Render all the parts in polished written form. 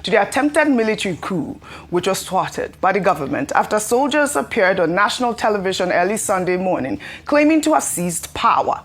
to the attempted military coup, which was thwarted by the government after soldiers appeared on national television early Sunday morning, claiming to have seized power.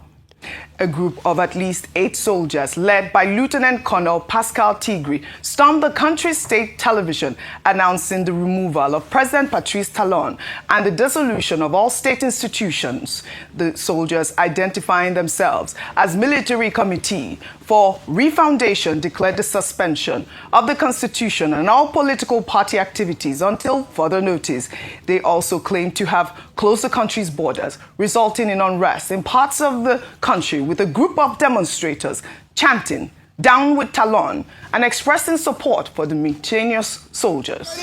A group of at least 8 soldiers, led by Lieutenant Colonel Pascal Tigri, stormed the country's state television, announcing the removal of President Patrice Talon and the dissolution of all state institutions. The soldiers, identifying themselves as Military Committee for Refoundation, declared the suspension of the Constitution and all political party activities until further notice. They also claimed to have closed the country's borders, resulting in unrest in parts of the country, with a group of demonstrators chanting "Down with Talon" and expressing support for the mutinous soldiers.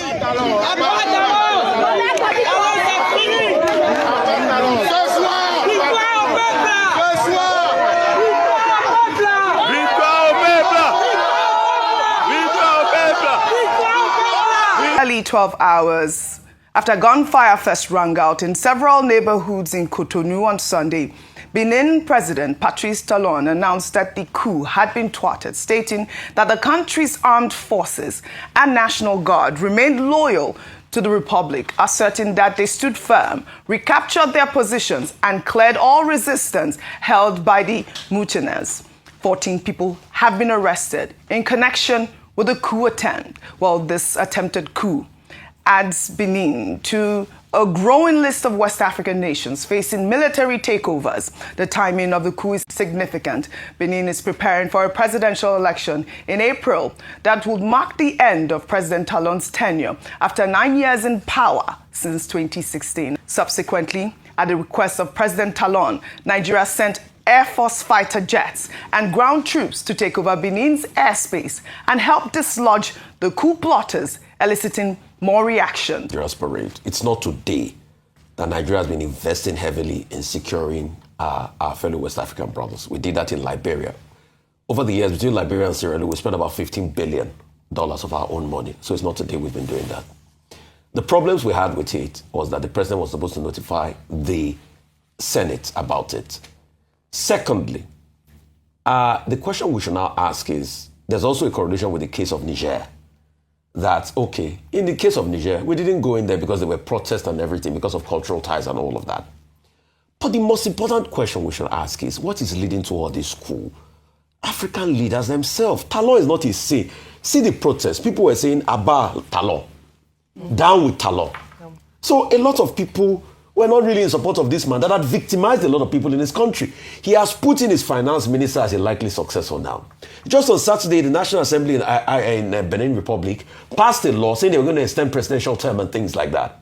Early 12 hours after gunfire first rang out in several neighborhoods in Cotonou on Sunday, Benin President Patrice Talon announced that the coup had been thwarted, stating that the country's armed forces and National Guard remained loyal to the Republic, asserting that they stood firm, recaptured their positions, and cleared all resistance held by the mutineers. 14 people have been arrested in connection with the coup attempt. Well, this attempted coup adds Benin to a growing list of West African nations facing military takeovers. The timing of the coup is significant. Benin is preparing for a presidential election in April that would mark the end of President Talon's tenure after 9 years in power since 2016. Subsequently, at the request of President Talon, Nigeria sent Air Force fighter jets and ground troops to take over Benin's airspace and help dislodge the coup plotters, eliciting more reaction. Parade. It's not today that Nigeria has been investing heavily in securing our fellow West African brothers. We did that in Liberia. Over the years, between Liberia and Sierra Leone, we spent about $15 billion of our own money. So it's not today we've been doing that. The problems we had with it was that the president was supposed to notify the Senate about it. Secondly, the question we should now ask is, there's also a correlation with the case of Niger. That, okay, in the case of Niger, we didn't go in there because there were protests and everything, because of cultural ties and all of that. But the most important question we should ask is, what is leading to all this coup? African leaders themselves. Talon is not his say. See the protests. People were saying, Abba Talon, down with Talon. So a lot of people were not really in support of this man that had victimized a lot of people in this country. He has put in his finance minister as a likely successor now. Just on Saturday, the National Assembly in Benin Republic passed a law saying they were going to extend presidential term and things like that.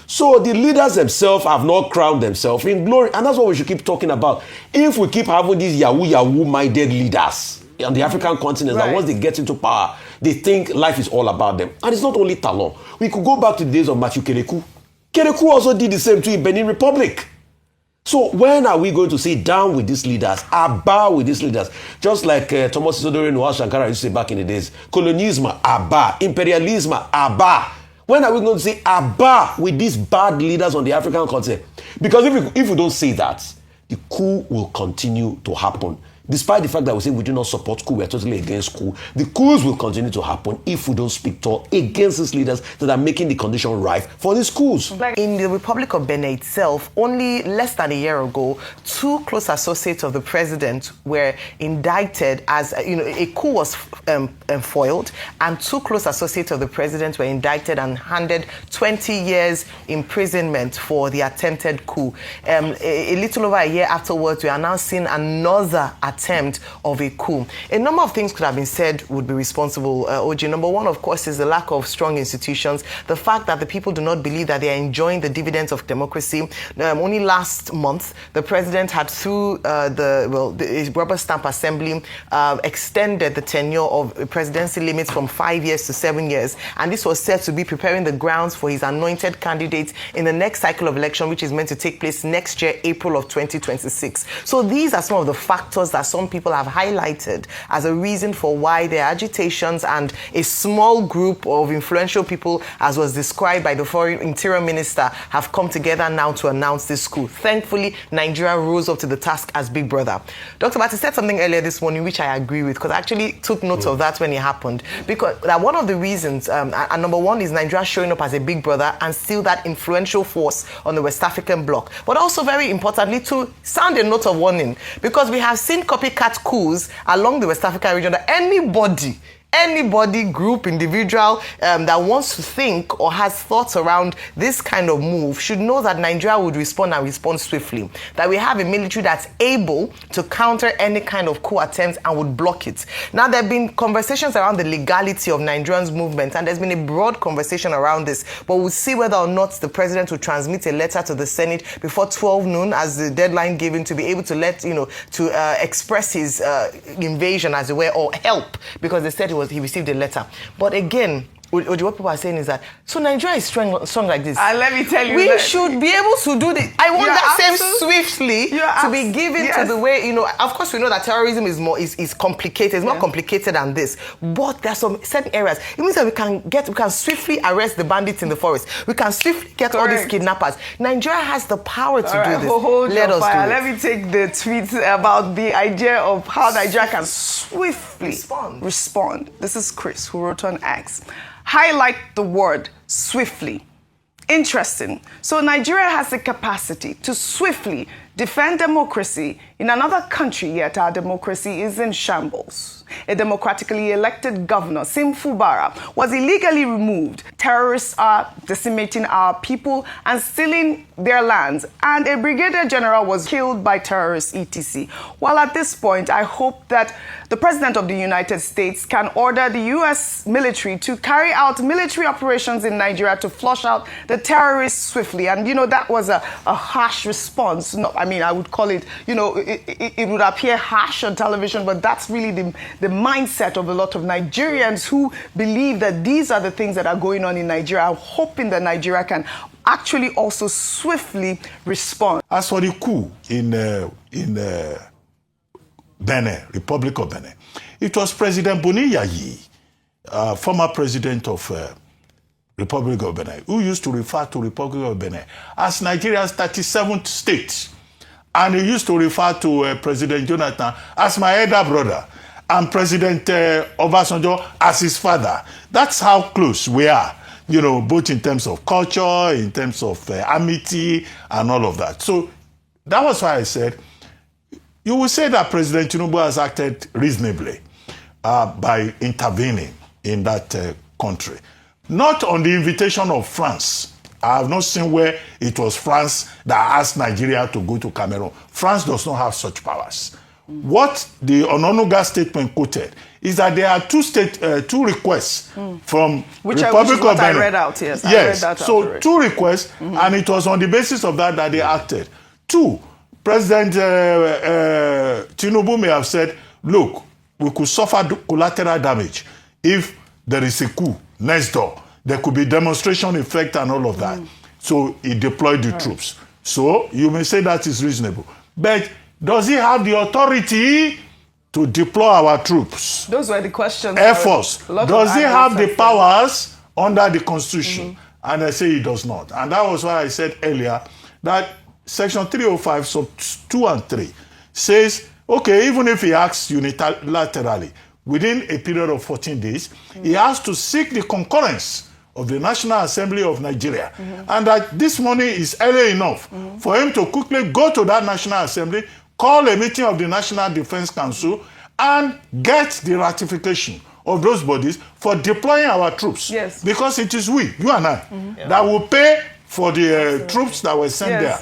So the leaders themselves have not crowned themselves in glory. And that's what we should keep talking about. If we keep having these Yahoo-minded leaders on the African continent, that once they get into power, they think life is all about them. And it's not only Talon. We could go back to the days of Matthew Kerekou. Kerekou also did the same too in Benin Republic. So when are we going to say down with these leaders, abba with these leaders? Just like Thomas Isodore Noah Shankara used to say back in the days, colonialism, abba, imperialism, abba. When are we going to say abba with these bad leaders on the African continent? Because if we don't say that, the coup will continue to happen. Despite the fact that we say we do not support coup, we are totally against coup, the coups will continue to happen if we don't speak tall against these leaders that are making the condition rife for these coups. In the Republic of Benin itself, only less than a year ago, 2 close associates of the president were indicted as, a coup was foiled, and 2 close associates of the president were indicted and handed 20 years imprisonment for the attempted coup. A little over a year afterwards, we are now seeing another attempt of a coup. A number of things could have been said would be responsible, OG. Number one, of course, is the lack of strong institutions, the fact that the people do not believe that they are enjoying the dividends of democracy. Only last month, the president had, through the rubber stamp assembly, extended the tenure of presidency limits from 5 years to 7 years. And this was said to be preparing the grounds for his anointed candidate in the next cycle of election, which is meant to take place next year, April of 2026. So these are some of the factors that some people have highlighted as a reason for why their agitations and a small group of influential people, as was described by the Foreign Interior Minister, have come together now to announce this coup. Thankfully, Nigeria rose up to the task as big brother. Dr. Bati said something earlier this morning which I agree with, because I actually took note of that when it happened. Because one of the reasons, and number one, is Nigeria showing up as a big brother and still that influential force on the West African bloc. But also, very importantly, to sound a note of warning, because we have seen copycat coups along the West African region that anybody, group, individual that wants to think or has thoughts around this kind of move should know that Nigeria would respond and respond swiftly. That we have a military that's able to counter any kind of coup attempts and would block it. Now, there have been conversations around the legality of Nigerians' movement, and there's been a broad conversation around this. But we'll see whether or not the president will transmit a letter to the Senate before 12 noon as the deadline given to be able to express his invasion, as it were, or help, because they said he received a letter. But again, what people are saying is that, so Nigeria is strong like this. Let me tell you, we should be able to do this. I want that same swiftly to be given to the way, of course we know that terrorism is complicated. It's more complicated than this. But there are some certain areas. It means that we can swiftly arrest the bandits in the forest. We can swiftly get all these kidnappers. Nigeria has the power to do this. Let us do it. Let me take the tweet about the idea of how Nigeria can swiftly respond. This is Chris, who wrote on X. Highlight the word swiftly. Interesting. So Nigeria has the capacity to swiftly defend democracy in another country, yet our democracy is in shambles. A democratically elected governor, Sim Fubara, was illegally removed. Terrorists are decimating our people and stealing their lands. And a brigadier general was killed by terrorists, etc. While at this point, I hope that the President of the United States can order the U.S. military to carry out military operations in Nigeria to flush out the terrorists swiftly. And, that was a harsh response. No, I mean, I would call it, it would appear harsh on television, but that's really the mindset of a lot of Nigerians who believe that these are the things that are going on in Nigeria. I'm hoping that Nigeria can actually also swiftly respond. As for the coup in Benin, Republic of Benin, it was President Boni Yayi, former president of Republic of Benin, who used to refer to Republic of Benin as Nigeria's 37th state. And he used to refer to President Jonathan as my elder brother and President Obasanjo as his father. That's how close we are, both in terms of culture, in terms of amity and all of that. So that was why I said, you will say that President Tinubu has acted reasonably by intervening in that country. Not on the invitation of France. I have not seen where it was France that asked Nigeria to go to Cameroon. France does not have such powers. What the Ononuga statement quoted is that there are two requests from Republic of Benin. I read out, yes. Yes, I read that so two requests, and it was on the basis of that they acted. Two, President Tinubu may have said, look, we could suffer collateral damage if there is a coup next door. There could be demonstration effect and all of that. So he deployed the troops. So you may say that is reasonable. But does he have the authority to deploy our troops? Those were the questions. Air Force. Does he have the powers under the Constitution? And I say he does not. And that was why I said earlier that Section 305, sub 2 and 3 says, okay, even if he acts unilaterally, within a period of 14 days, he has to seek the concurrence of the National Assembly of Nigeria. And that this morning is early enough for him to quickly go to that National Assembly, call a meeting of the National Defense Council, and get the ratification of those bodies for deploying our troops. Yes. Because it is we, you and I, that will pay for the troops that were sent there.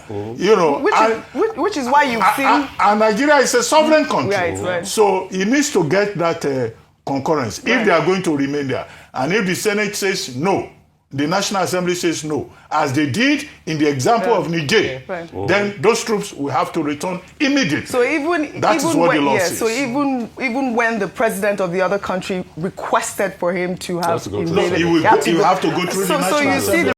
Which is why you've seen... And Nigeria is a sovereign country. Right. So he needs to get that concurrence if they are going to remain there. And if the Senate says no, the National Assembly says no, as they did in the example of Niger, then those troops will have to return immediately. So that is what the law says. So even when the president of the other country requested for him to have invaded, he will have to go through the National Assembly.